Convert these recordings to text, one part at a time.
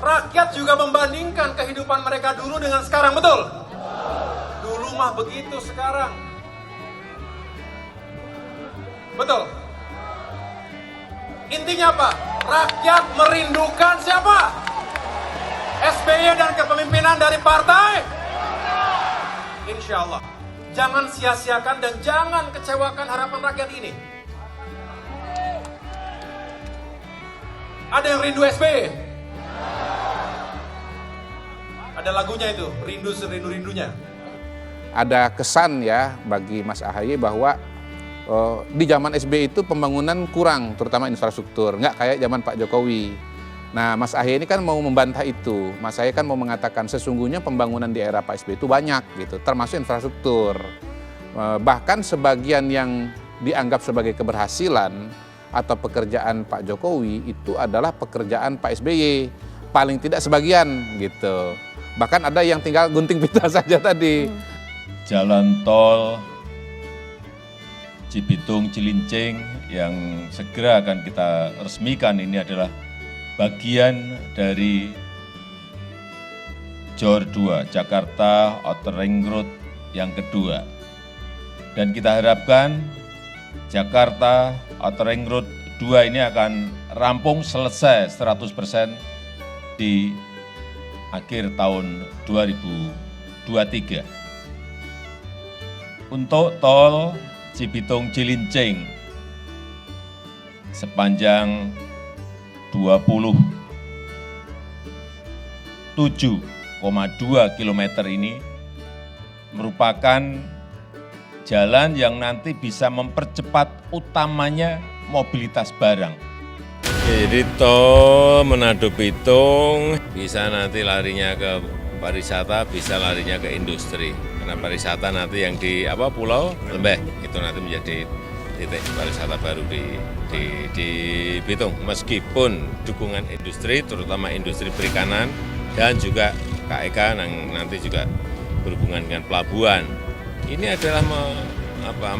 Rakyat juga membandingkan kehidupan mereka dulu dengan sekarang, betul? Dulu mah begitu, sekarang. Betul? Intinya apa? Rakyat merindukan siapa? SBY dan kepemimpinan dari partai? Insya Allah. Jangan sia-siakan dan jangan kecewakan harapan rakyat ini. Ada yang rindu SBY? Ada lagunya itu, rindu serindu-rindunya. Ada kesan ya bagi Mas AHY bahwa di zaman SBY itu pembangunan kurang, terutama infrastruktur, nggak kayak zaman Pak Jokowi. Nah, Mas AHY ini kan mau membantah itu. Mas AHY kan mau mengatakan sesungguhnya pembangunan di era Pak SBY itu banyak gitu, termasuk infrastruktur. Bahkan sebagian yang dianggap sebagai keberhasilan atau pekerjaan Pak Jokowi itu adalah pekerjaan Pak SBY, paling tidak sebagian gitu. Bahkan ada yang tinggal gunting pita saja tadi. Jalan tol Cibitung Cilincing yang segera akan kita resmikan ini adalah bagian dari JOR 2, Jakarta Outer Ring Road yang kedua. Dan kita harapkan Jakarta Outer Ring Road 2 ini akan rampung selesai 100% di akhir tahun 2023. Untuk tol Cibitung Cilincing sepanjang 27,2 km ini merupakan jalan yang nanti bisa mempercepat utamanya mobilitas barang. Jadi tol Manado Bitung bisa nanti larinya ke pariwisata, bisa larinya ke industri. Karena pariwisata nanti yang di Pulau Lembeh itu nanti menjadi titik pariwisata baru di Bitung. Meskipun dukungan industri, terutama industri perikanan dan juga KEK yang nanti juga berhubungan dengan pelabuhan. Ini adalah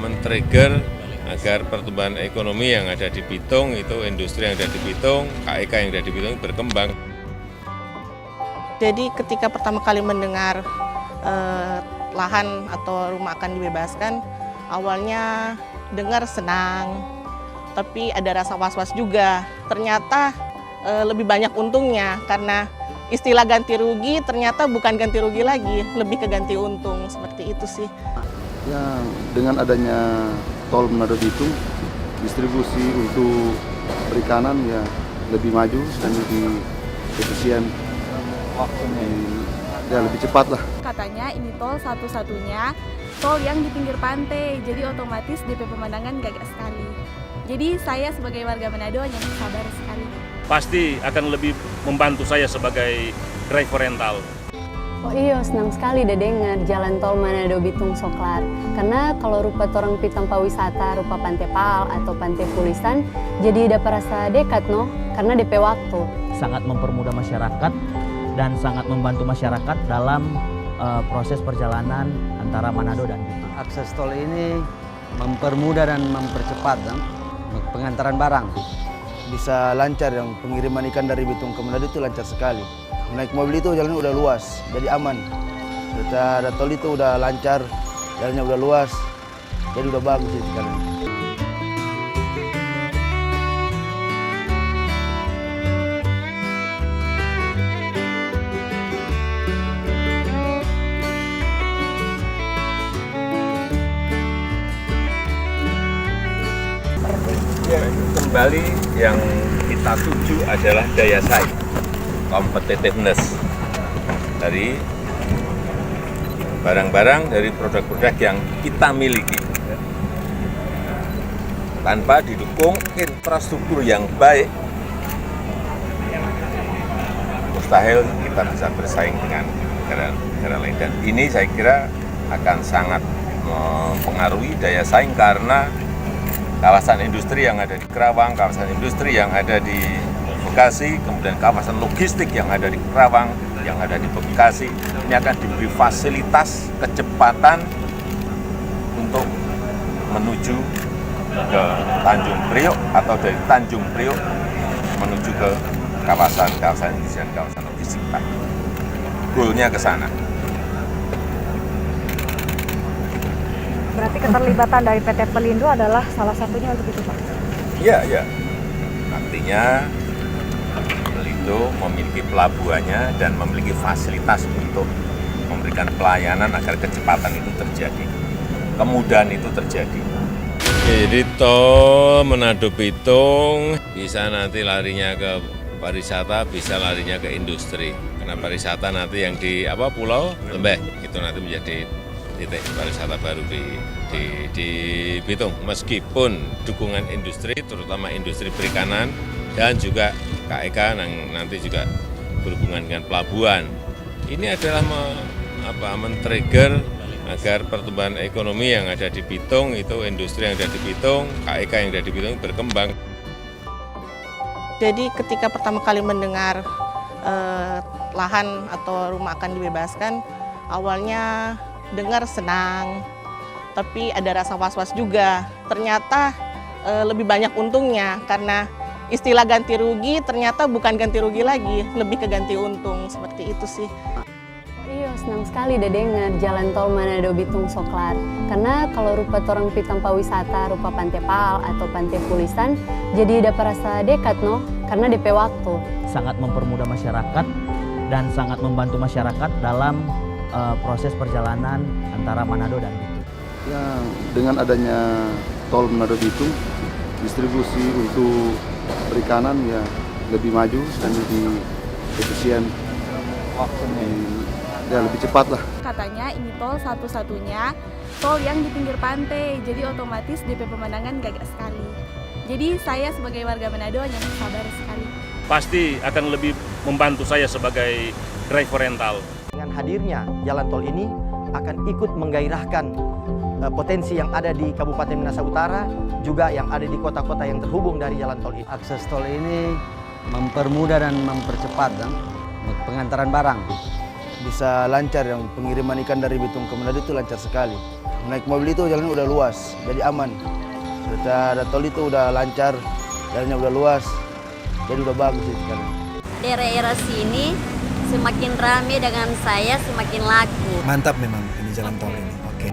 men-trigger agar pertumbuhan ekonomi yang ada di Bitung, itu industri yang ada di Bitung, KEK yang ada di Bitung berkembang. Jadi ketika pertama kali mendengar lahan atau rumah akan dibebaskan, awalnya dengar senang, tapi ada rasa was-was juga. Ternyata lebih banyak untungnya karena istilah ganti rugi ternyata bukan ganti rugi lagi, lebih ke ganti untung, seperti itu sih. Ya, dengan adanya tol Manado Bitung, distribusi untuk perikanan ya lebih maju dan lebih efisien, waktunya ya lebih cepat lah. Katanya ini tol satu-satunya tol yang di pinggir pantai, jadi otomatis DP pemandangan gagah sekali. Jadi saya sebagai warga Manado hanya sabar sekali. Pasti akan lebih membantu saya sebagai driver rental. Oh iya, senang sekali udah dengar jalan tol Manado Bitung Soklar. Karena kalau rupa torang pi tempat wisata rupa Pantai Pal atau Pantai Pulisan, jadi dapat rasa dekat karena DP waktu. Sangat mempermudah masyarakat dan sangat membantu masyarakat dalam proses perjalanan antara Manado dan Bitung. Akses tol ini mempermudah dan mempercepat pengantaran barang. Bisa lancar, yang pengiriman ikan dari Bitung ke Manado itu lancar sekali. Naik mobil itu jalannya udah luas, jadi aman. Ada tol itu udah lancar, jalannya udah luas, jadi udah bagus itu sekarang. Kembali yang kita tuju adalah daya saing, competitiveness dari barang-barang, dari produk-produk yang kita miliki. Tanpa didukung infrastruktur yang baik, mustahil kita bisa bersaing dengan negara lain. Dan ini saya kira akan sangat mempengaruhi daya saing karena kawasan industri yang ada di Kerawang, kawasan industri yang ada di Bekasi, kemudian kawasan logistik yang ada di Kerawang, yang ada di Bekasi, ini akan diberi fasilitas kecepatan untuk menuju ke Tanjung Priok atau dari Tanjung Priok menuju ke kawasan industri dan kawasan logistik, Pak. Goalnya ke sana. Berarti keterlibatan dari PT Pelindo adalah salah satunya untuk itu, Pak? Iya. Artinya Pelindo memiliki pelabuhannya dan memiliki fasilitas untuk memberikan pelayanan agar kecepatan itu terjadi, kemudahan itu terjadi. Jadi tol Manado Bitung bisa nanti larinya ke pariwisata, bisa larinya ke industri. Karena pariwisata nanti yang di Pulau Lembeh itu nanti menjadi titik pariwisata baru di Bitung. Meskipun dukungan industri, terutama industri perikanan dan juga KEK yang nanti juga berhubungan dengan pelabuhan, ini adalah men-trigger agar pertumbuhan ekonomi yang ada di Bitung, itu industri yang ada di Bitung, KEK yang ada di Bitung berkembang. Jadi ketika pertama kali mendengar lahan atau rumah akan dibebaskan, awalnya dengar senang, tapi ada rasa was-was juga. Ternyata lebih banyak untungnya, karena istilah ganti rugi ternyata bukan ganti rugi lagi, lebih ke ganti untung, seperti itu sih. Iya, senang sekali udah dengar jalan tol Manado Bitung Soklar. Karena kalau rupa orang pitang wisata rupa Pantai Pal atau Pantai Pulisan, jadi dapat rasa dekat karena DP waktu. Sangat mempermudah masyarakat dan sangat membantu masyarakat dalam proses perjalanan antara Manado dan Bitung. Ya, dengan adanya tol Manado Bitung, distribusi untuk perikanan ya lebih maju dan lebih efisien. Waktunya ya lebih cepat lah. Katanya ini tol satu-satunya tol yang di pinggir pantai, jadi otomatis DP pemandangan gagak sekali. Jadi saya sebagai warga Manado hanya sabar sekali. Pasti akan lebih membantu saya sebagai driver rental. Dengan hadirnya jalan tol ini akan ikut menggairahkan potensi yang ada di Kabupaten Minahasa Utara, juga yang ada di kota-kota yang terhubung dari jalan tol ini. Akses tol ini mempermudah dan mempercepat pengantaran barang. Bisa lancar, yang pengiriman ikan dari Bitung ke Manado itu lancar sekali. Naik mobil itu jalannya udah luas, jadi aman. Sudah ada tol itu udah lancar, jalannya udah luas, jadi udah bagus itu sekarang. Daerah sini semakin ramai dengan saya semakin laku. Mantap memang ini jalan tol ini. Oke.